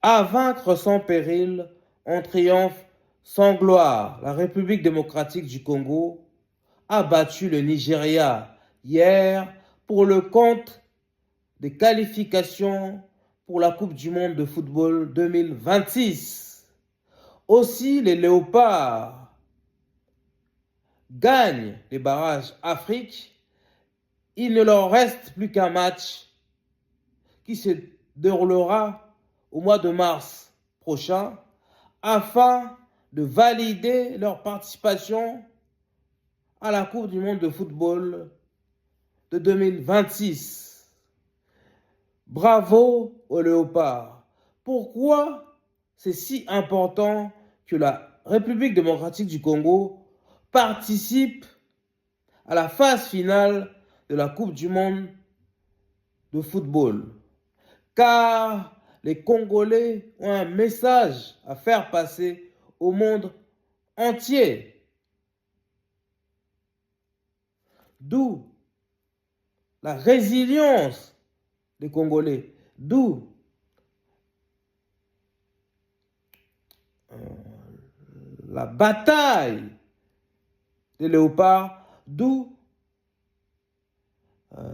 À vaincre sans péril, on triomphe sans gloire. La République démocratique du Congo a battu le Nigeria hier pour le compte des qualifications pour la Coupe du monde de football 2026. Aussi, les Léopards gagnent les barrages Afrique. Il ne leur reste plus qu'un match qui se déroulera au mois de mars prochain afin de valider leur participation à la Coupe du monde de football de 2026. Bravo aux Léopards. Pourquoi c'est si important que la République démocratique du Congo participe à la phase finale de la Coupe du monde de football? Car les Congolais ont un message à faire passer au monde entier. D'où la résilience des Congolais, d'où la bataille des Léopards, d'où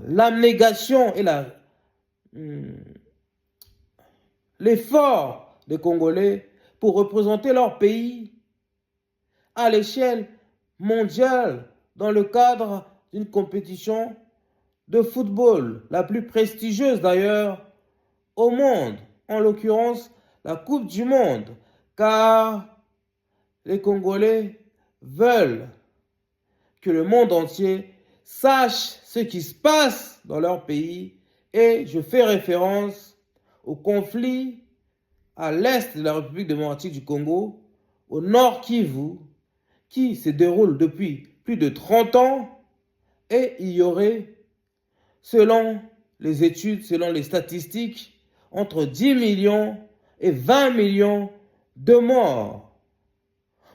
l'abnégation et l'effort des Congolais pour représenter leur pays à l'échelle mondiale dans le cadre d'une compétition de football, la plus prestigieuse d'ailleurs au monde, en l'occurrence la Coupe du monde, car les Congolais veulent que le monde entier sache ce qui se passe dans leur pays, et je fais référence au conflit à l'est de la République démocratique du Congo, au nord Kivu, qui se déroule depuis plus de 30 ans, et il y aurait, selon les études, selon les statistiques, entre 10 millions et 20 millions de morts.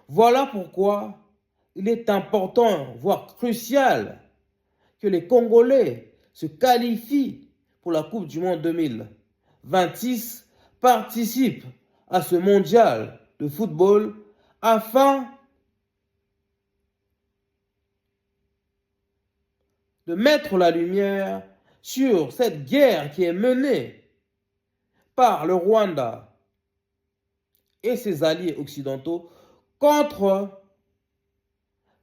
Voilà pourquoi il est important, voire crucial, que les Congolais se qualifient pour la Coupe du monde 2026, participent à ce mondial de football afin de mettre la lumière sur cette guerre qui est menée par le Rwanda et ses alliés occidentaux contre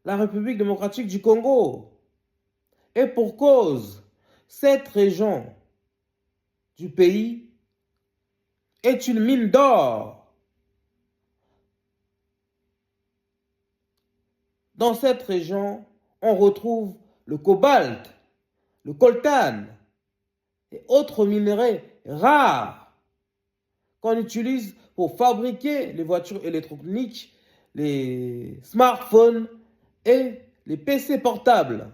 la République démocratique du Congo. Et pour cause, cette région du pays est une mine d'or. Dans cette région, on retrouve le cobalt, le coltan et autres minerais rares qu'on utilise pour fabriquer les voitures électroniques, les smartphones et les PC portables.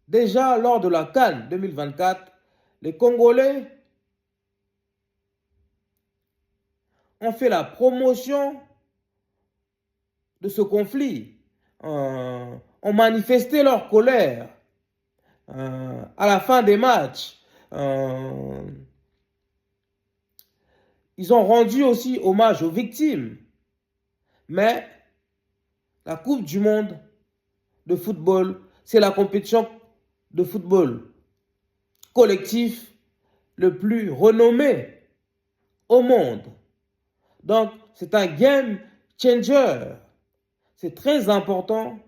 Déjà lors de la CAN 2024, les Congolais ont fait la promotion de ce conflit, ont manifesté leur colère à la fin des matchs. Ils ont rendu aussi hommage aux victimes. Mais la Coupe du monde de football, c'est la compétition de football collectif le plus renommé au monde. Donc, c'est un game changer. C'est très important,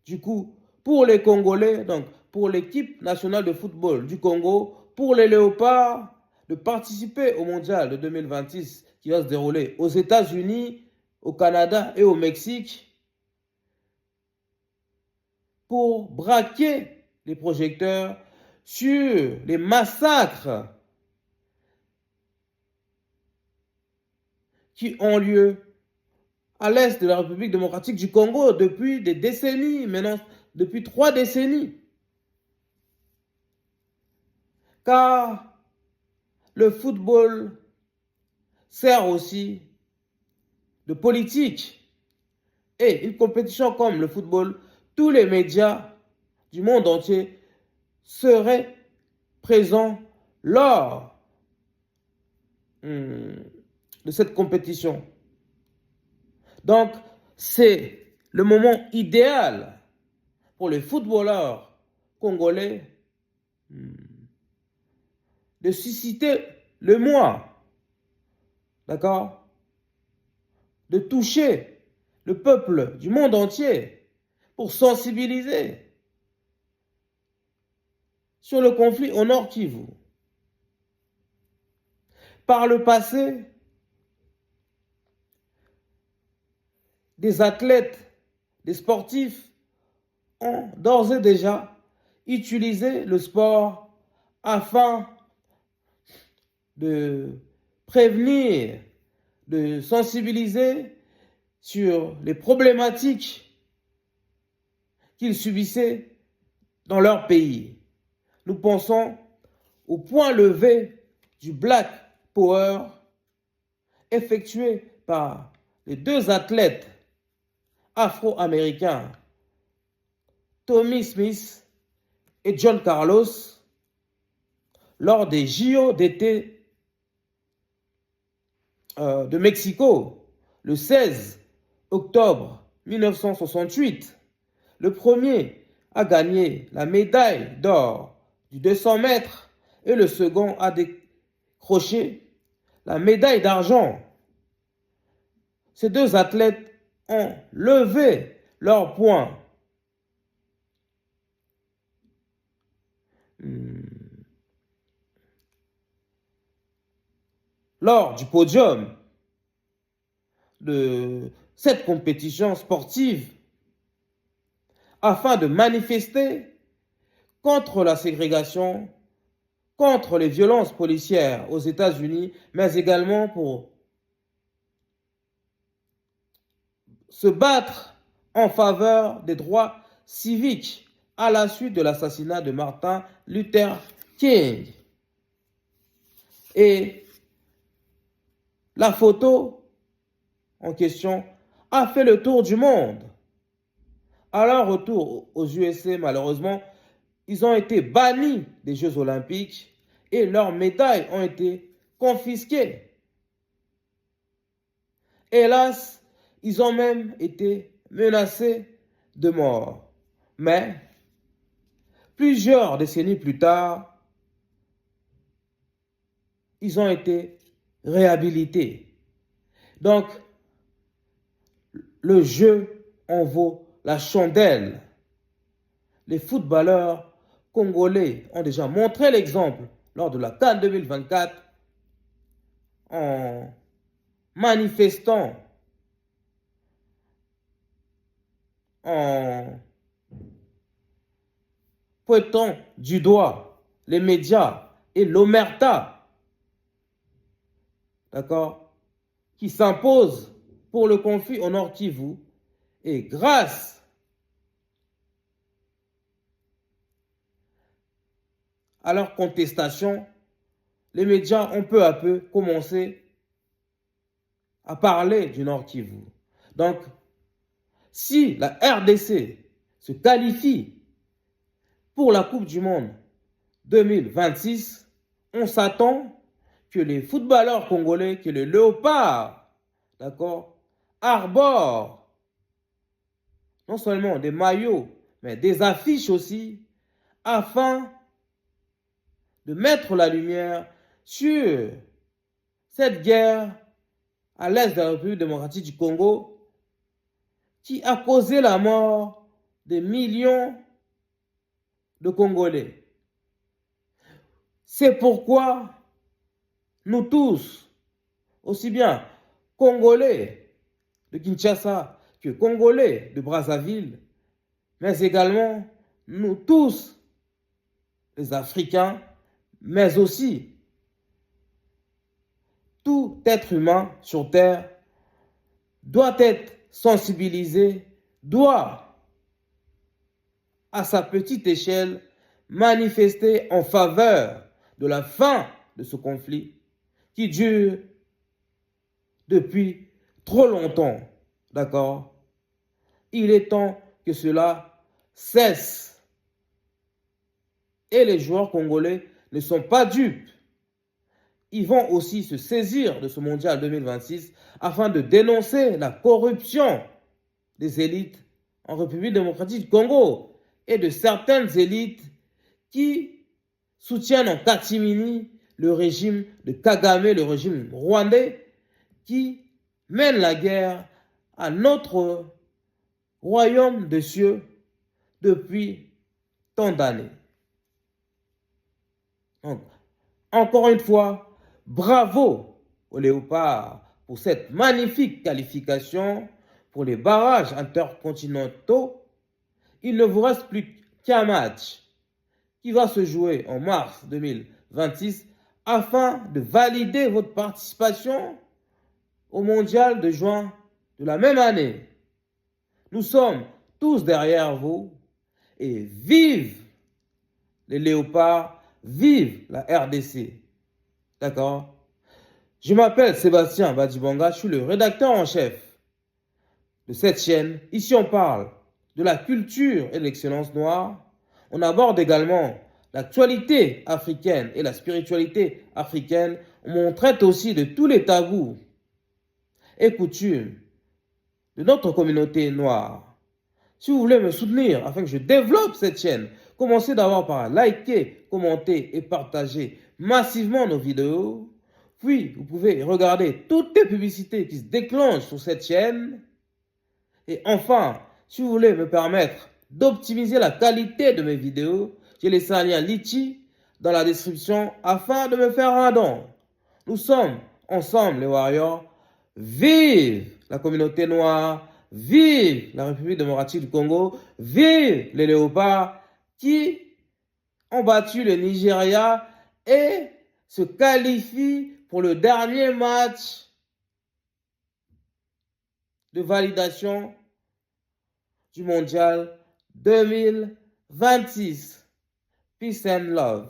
du coup, pour les Congolais, donc pour l'équipe nationale de football du Congo, pour les Léopards, de participer au mondial de 2026 qui va se dérouler aux États-Unis, au Canada et au Mexique, pour braquer les projecteurs sur les massacres qui ont lieu à l'est de la République démocratique du Congo depuis des décennies, maintenant depuis 3 décennies. Car le football sert aussi de politique. Et une compétition comme le football, tous les médias du monde entier seraient présents lors de cette compétition. Donc, c'est le moment idéal pour les footballeurs congolais de susciter le moi, d'accord? De toucher le peuple du monde entier pour sensibiliser sur le conflit au Nord Kivu. Par le passé, des athlètes, des sportifs ont d'ores et déjà utilisé le sport afin de prévenir, de sensibiliser sur les problématiques qu'ils subissaient dans leur pays. Nous pensons au point levé du Black Power effectué par les deux athlètes afro-américains, Tommy Smith et John Carlos, lors des JO d'été de Mexico, le 16 octobre 1968. Le premier a gagné la médaille d'or du 200 mètres et le second a décroché la médaille d'argent. Ces deux athlètes ont levé leur poing lors du podium de cette compétition sportive afin de manifester contre la ségrégation, contre les violences policières aux États-Unis, mais également pour se battre en faveur des droits civiques à la suite de l'assassinat de Martin Luther King. Et la photo en question a fait le tour du monde. À leur retour aux USA, malheureusement, ils ont été bannis des Jeux Olympiques et leurs médailles ont été confisquées. Hélas, ils ont même été menacés de mort. Mais, plusieurs décennies plus tard, ils ont été réhabilités. Donc, le jeu en vaut la chandelle. Les footballeurs congolais ont déjà montré l'exemple lors de la CAN 2024 en manifestant, en pointant du doigt les médias et l'omerta, d'accord, qui s'impose pour le conflit au Nord Kivu. Et grâce à leur contestation, les médias ont peu à peu commencé à parler du Nord Kivu. Donc, si la RDC se qualifie pour la Coupe du Monde 2026, on s'attend que les footballeurs congolais, que les léopards, d'accord, arborent non seulement des maillots, mais des affiches aussi, afin de mettre la lumière sur cette guerre à l'est de la République démocratique du Congo qui a causé la mort de millions de Congolais. C'est pourquoi nous tous, aussi bien Congolais de Kinshasa que Congolais de Brazzaville, mais également nous tous, les Africains, mais aussi tout être humain sur Terre doit être sensibilisé, doit, à sa petite échelle, manifester en faveur de la fin de ce conflit qui dure depuis trop longtemps, d'accord? Il est temps que cela cesse. Et les joueurs congolais ne sont pas dupes. ils vont aussi se saisir de ce mondial 2026 afin de dénoncer la corruption des élites en République démocratique du Congo et de certaines élites qui soutiennent en catimini le régime de Kagame, le régime rwandais, qui mène la guerre à notre royaume des cieux depuis tant d'années. Donc, encore une fois, bravo aux Léopards pour cette magnifique qualification pour les barrages intercontinentaux. Il ne vous reste plus qu'un match qui va se jouer en mars 2026 afin de valider votre participation au mondial de juin de la même année. Nous sommes tous derrière vous et vive les Léopards, vive la RDC. D'accord? Je m'appelle Sébastien Badibanga, je suis le rédacteur en chef de cette chaîne. Ici, on parle de la culture et de l'excellence noire. On aborde également l'actualité africaine et la spiritualité africaine. On traite aussi de tous les tabous et coutumes de notre communauté noire. Si vous voulez me soutenir afin que je développe cette chaîne, commencez d'abord par liker, commenter et partager massivement nos vidéos. Puis, vous pouvez regarder toutes les publicités qui se déclenchent sur cette chaîne. Et enfin, si vous voulez me permettre d'optimiser la qualité de mes vidéos, j'ai laissé un lien Litchi dans la description afin de me faire un don. Nous sommes ensemble les Warriors. Vive la communauté noire, vive la République démocratique du Congo, vive les Léopards qui ont battu le Nigeria et se qualifient pour le dernier match de validation du mondial 2026. Peace and love.